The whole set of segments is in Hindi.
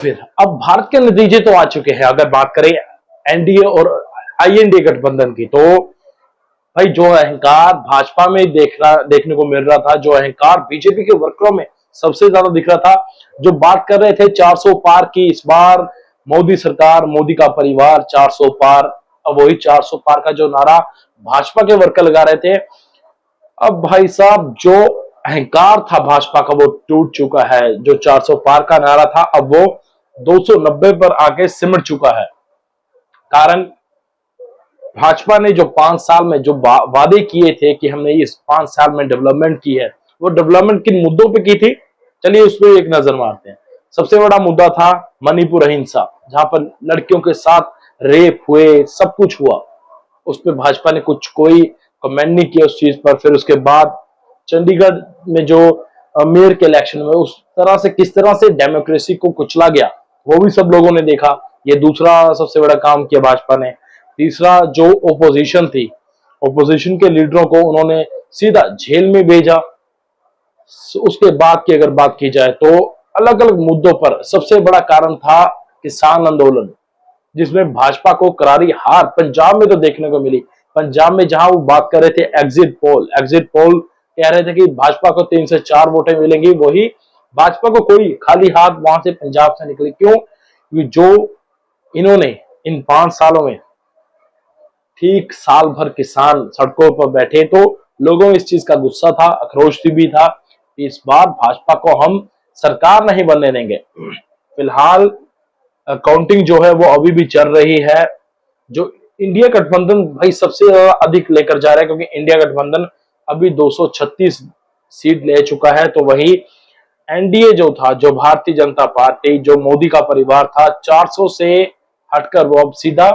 फिर अब भारत के नतीजे तो आ चुके हैं। अगर बात करें एनडीए और आईएनडीए गठबंधन की, तो भाई जो अहंकार भाजपा में देखने को मिल रहा था, जो अहंकार बीजेपी के वर्करों में सबसे ज्यादा दिख रहा था, जो बात कर रहे थे 400 पार की, इस बार मोदी सरकार, मोदी का परिवार 400 पार। अब वही 400 पार का जो नारा भाजपा के वर्कर लगा रहे थे, अब भाई साहब जो अहंकार था भाजपा का वो टूट चुका है। जो 400 पार का नारा था अब वो 290 पर आके सिमट चुका है। कारण भाजपा ने जो 5 साल में जो वादे किए थे कि हमने इस 5 साल में डेवलपमेंट की है, वो डेवलपमेंट किन मुद्दों पे की थी, चलिए उस पर एक नजर मारते हैं। सबसे बड़ा मुद्दा था मणिपुर हिंसा, जहां पर लड़कियों के साथ रेप हुए, सब कुछ हुआ। उस पर भाजपा ने कोई कमेंट नहीं किया उस चीज पर। फिर उसके बाद चंडीगढ़ में जो मेयर के इलेक्शन में उस तरह से किस तरह से डेमोक्रेसी को कुचला गया, वो भी सब लोगों ने देखा। ये दूसरा सबसे बड़ा काम किया भाजपा ने। तीसरा, जो ओपोजिशन थी, ओपोजिशन के लीडरों को उन्होंने सीधा जेल में भेजा। उसके बाद की अगर बात की जाए तो अलग अलग मुद्दों पर सबसे बड़ा कारण था किसान आंदोलन, जिसमें भाजपा को करारी हार पंजाब में तो देखने को मिली। पंजाब में जहां वो बात कर रहे थे एग्जिट पोल कह रहे थे कि भाजपा को 3 से 4 वोटें मिलेंगी, वही भाजपा को कोई खाली हाथ वहां से पंजाब से निकले। क्यों? क्योंकि जो इन्होंने इन 5 सालों में ठीक साल भर किसान सड़कों पर बैठे, तो लोगों में इस चीज का गुस्सा था, आक्रोश भी था। इस बार भाजपा को हम सरकार नहीं बनने देंगे। फिलहाल काउंटिंग जो है वो अभी भी चल रही है। जो इंडिया गठबंधन भाई सबसे ज्यादा अधिक लेकर जा रहा है, क्योंकि इंडिया गठबंधन अभी 236 सीट ले चुका है। तो वही एनडीए जो था, जो भारतीय जनता पार्टी, जो मोदी का परिवार था, 400 से हटकर वो अब सीधा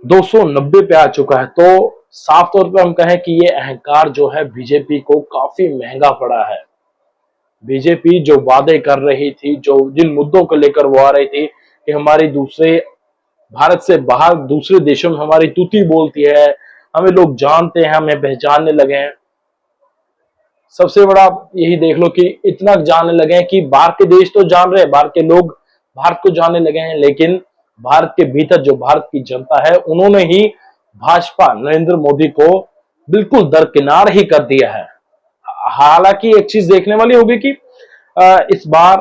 290 पे आ चुका है। तो साफ तौर पे हम कहें कि ये अहंकार जो है बीजेपी को काफी महंगा पड़ा है। बीजेपी जो वादे कर रही थी, जो जिन मुद्दों को लेकर वो आ रही थी कि हमारी दूसरे भारत से बाहर दूसरे देशों में हमारी तूती बोलती है, हमें लोग जानते हैं, हमें पहचानने लगे हैं। सबसे बड़ा यही देख लो कि इतना जानने लगे हैं कि बाहर के देश तो जान रहे हैं, बाहर के लोग भारत को जानने लगे हैं, लेकिन भारत के भीतर जो भारत की जनता है, उन्होंने ही भाजपा नरेंद्र मोदी को बिल्कुल दरकिनार ही कर दिया है। हालांकि एक चीज देखने वाली होगी कि इस बार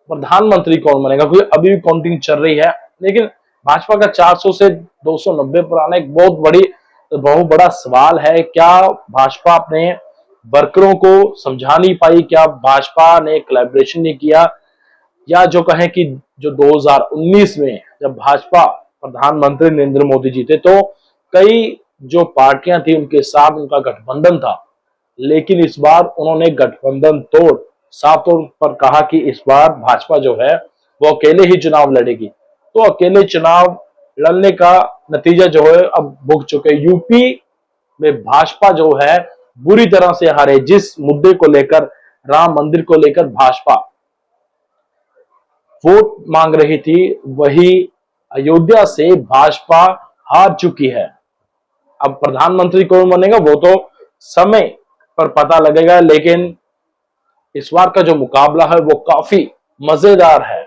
प्रधानमंत्री कौन बनेगा, क्योंकि अभी भी काउंटिंग चल रही है। लेकिन भाजपा का 400 से 290 पर आना एक बहुत बड़ा सवाल है। क्या भाजपा अपने वर्करों को समझा नहीं पाई? क्या भाजपा ने कोलैबोरेशन नहीं किया? या जो कहें कि जो 2019 में जब भाजपा प्रधानमंत्री नरेंद्र मोदी जीते, तो कई जो पार्टियां थी उनके साथ उनका गठबंधन था, लेकिन इस बार उन्होंने गठबंधन तोड़ साफ तौर पर कहा कि इस बार भाजपा जो है वो अकेले ही चुनाव लड़ेगी। तो अकेले चुनाव लड़ने का नतीजा जो है अब भुगत चुके। यूपी में भाजपा जो है बुरी तरह से हारे। जिस मुद्दे को लेकर, राम मंदिर को लेकर भाजपा वोट मांग रही थी, वही अयोध्या से भाजपा हार चुकी है। अब प्रधानमंत्री कौन बनेगा वो तो समय पर पता लगेगा, लेकिन इस बार का जो मुकाबला है वो काफी मजेदार है।